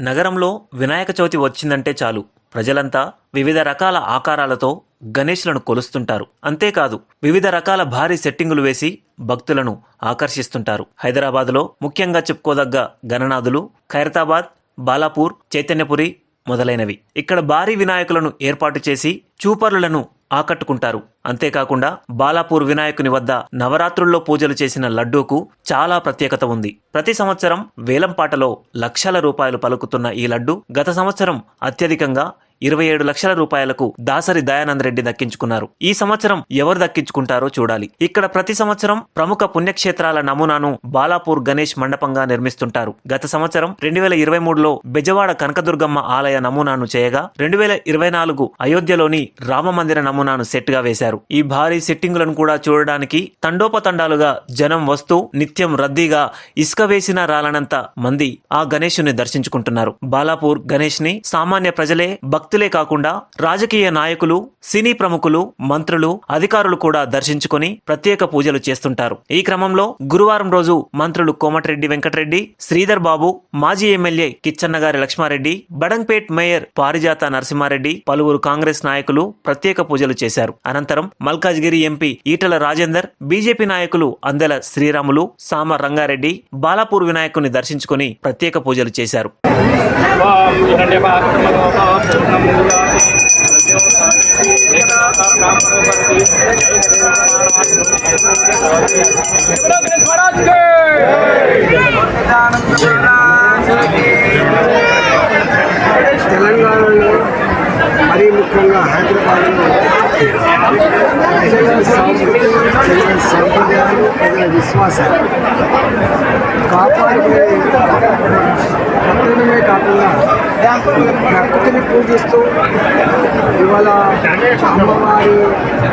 నగరంలో వినాయక చవితి వచ్చిందంటే చాలు ప్రజలంతా వివిధ రకాల ఆకారాలతో గణేష్లను కొలుస్తుంటారు. అంతేకాదు వివిధ రకాల భారీ సెట్టింగులు వేసి భక్తులను ఆకర్షిస్తుంటారు. హైదరాబాద్లో ముఖ్యంగా చెప్పుకోదగ్గ గణనాథులు ఖైరతాబాద్, బాలాపూర్, చైతన్యపురి మొదలైనవి. ఇక్కడ భారీ వినాయకులను ఏర్పాటు చేసి చూపరులను ఆకట్టుకుంటారు. అంతేకాకుండా బాలాపూర్ వినాయకుని వద్ద నవరాత్రుల్లో పూజలు చేసిన లడ్డూకు చాలా ప్రత్యేకత ఉంది. ప్రతి సంవత్సరం వేలంపాటలో లక్షల రూపాయలు పలుకుతున్న ఈ లడ్డు గత సంవత్సరం అత్యధికంగా 27 లక్షల రూపాయలకు దాసరి దయానంద్ రెడ్డి దక్కించుకున్నారు. ఈ సంవత్సరం ఎవరు దక్కించుకుంటారో చూడాలి. ఇక్కడ ప్రతి సంవత్సరం ప్రముఖ పుణ్యక్షేత్రాల నమూనాను బాలాపూర్ గణేష్ మండపంగా నిర్మిస్తుంటారు. గత సంవత్సరం 2023లో బెజవాడ కనకదుర్గమ్మ ఆలయ నమూనాను చేయగా 2024 అయోధ్యలోని రామమందిర నమూనాను సెట్ గా వేశారు. ఈ భారీ సెట్టింగులను కూడా చూడడానికి తండోపతండాలుగా జనం వస్తూ నిత్యం రద్దీగా ఇసుక వేసిన రాలనంత మంది ఆ గణేశుని దర్శించుకుంటున్నారు. బాలాపూర్ గణేష్ ని సామాన్య ప్రజలే భక్తులే కాకుండా రాజకీయ నాయకులు, సినీ ప్రముఖులు, మంత్రులు, అధికారులు కూడా దర్శించుకొని ప్రత్యేక పూజలు చేస్తుంటారు. ఈ క్రమంలో గురువారం రోజు మంత్రులు కోమటిరెడ్డి వెంకటరెడ్డి, శ్రీధర్ బాబు, మాజీ ఎమ్మెల్యే కిచ్చన్నగారి లక్ష్మారెడ్డి, బడంగ్పేట్ మేయర్ పారిజాత నరసింహారెడ్డి, పలువురు కాంగ్రెస్ నాయకులు ప్రత్యేక పూజలు చేశారు. అనంతరం మల్కాజ్గిరి ఎంపీ ఈటల రాజేందర్, బీజేపీ నాయకులు అందెల శ్రీరాములు, సామ రంగారెడ్డి బాలాపూర్ వినాయకుని దర్శించుకొని ప్రత్యేక పూజలు చేశారు. తెలంగాణలో మరీ ముఖ్యంగా హైదరాబాద్లో ప్రజల సంప్రదాయాలు, ప్రజల విశ్వాసాలు కాపాడుకునే కట్టడమే కాకుండా ప్రకృతిని పూజిస్తూ ఇవాళ అమ్మవారి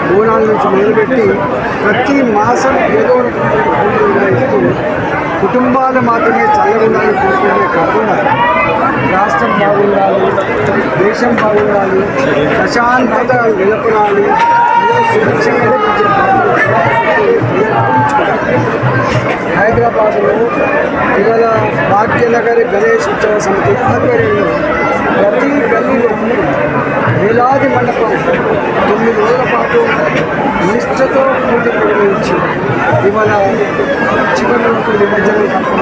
బోనాల నుంచి మొదలుపెట్టి ప్రతి మాసం ఏదో పూజలు నిర్వహిస్తూ కుటుంబాలు మాత్రమే చల్లగుండాలని కోరుకోవడమే కాకుండా రాష్ట్రం బాగుండాలి, దేశం బాగుండాలి, ప్రశాంతత నెలకొనాలి, హైదరాబాద్లో ఇవాళ భాగ్యనగర్ గణేష్ ఉత్సవ సమితి ఆధ్వర్యంలో ప్రతి గల్లీలో వేలాది మండపం 9 రోజుల పాటు నిష్ఠతో పూజ నిర్వహించి ఇవాళ చివరి నిమజ్జనం కల్పన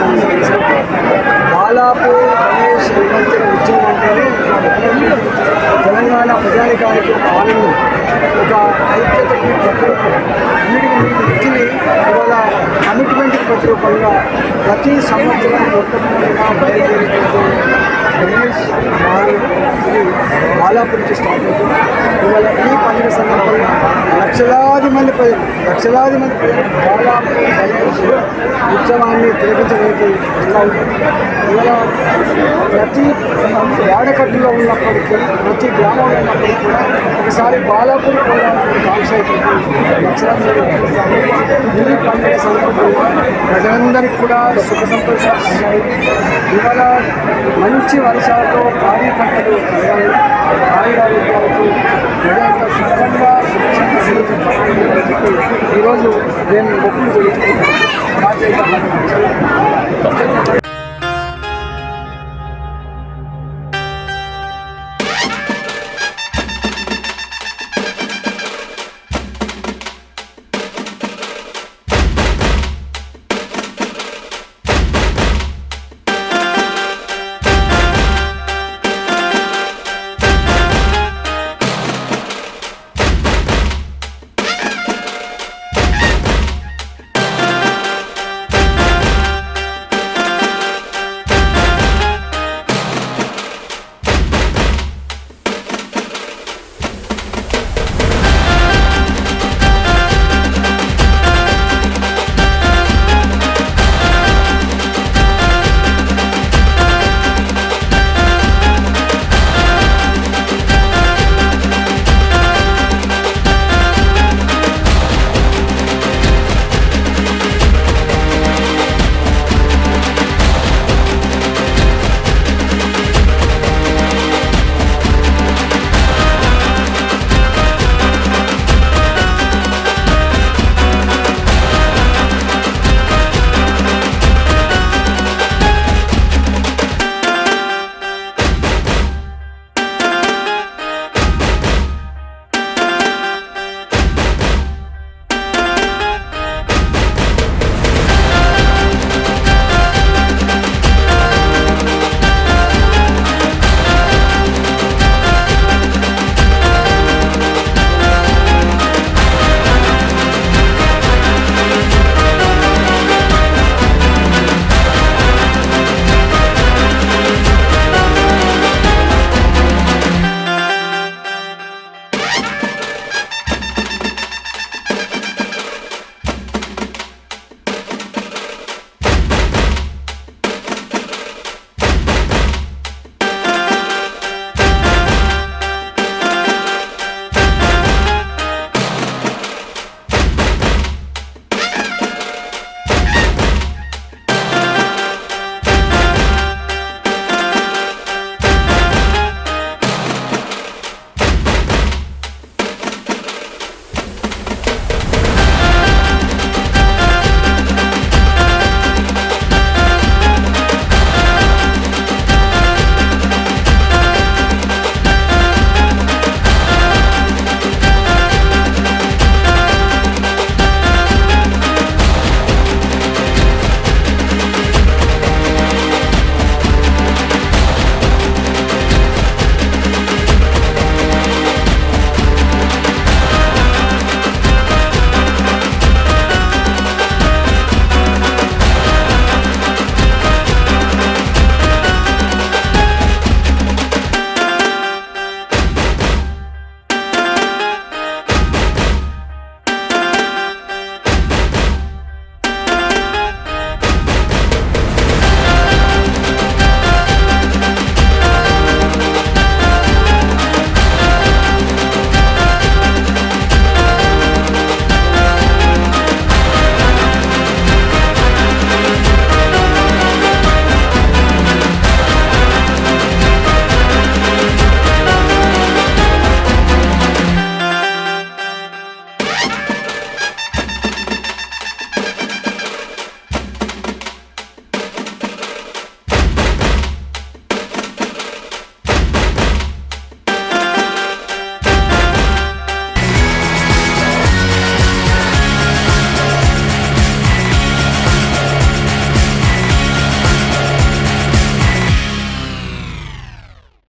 బాలాపూర్ గణేష్ నిమజ్జన ఉత్సవం అంటేనే తెలంగాణ ప్రజానికానికి ఒక ఆనందం, ఒక ఐక్యతకి ప్రతిరూపం. అన్నిటికీ మీ వృత్తిని ఇవాళ కమిట్మెంట్కి ప్రతిరూపంగా ప్రతి సంవత్సరం మొట్టమొదటిగా బయలుదేరిపోతూ గణేష్ బాలాపూర్ నుంచి స్టార్ట్ అవుతుంది. ఇవాళ ఈ పండుగ సందర్భంగా లక్షలాది మంది ప్రజలు బాలాపూర్ గణేష్ ఉత్సవాన్ని తిలకించడానికి వస్తూ ఉంటారు. ఇవాళ ప్రతి వాడకట్టులో ఉన్నప్పటికీ, ప్రతి గ్రామంలో ఉన్నప్పటికీ కూడా ఒకసారి బాలాపూర్ పోవడానికి కాంక్ష లక్షలాది ఈ పండుగ సందర్భంగా ప్రజలందరికీ కూడా సుఖ సంతోషాలు ఉన్నాయి. ఇవాళ మంచి వర్షాలతో భారీ పంటలు కలగాలని, ఆయురారోగ్యాలతో ప్రజలంతా సుఖంగా ఈరోజు నేను మొక్కులు తెలుసుకుంటాను.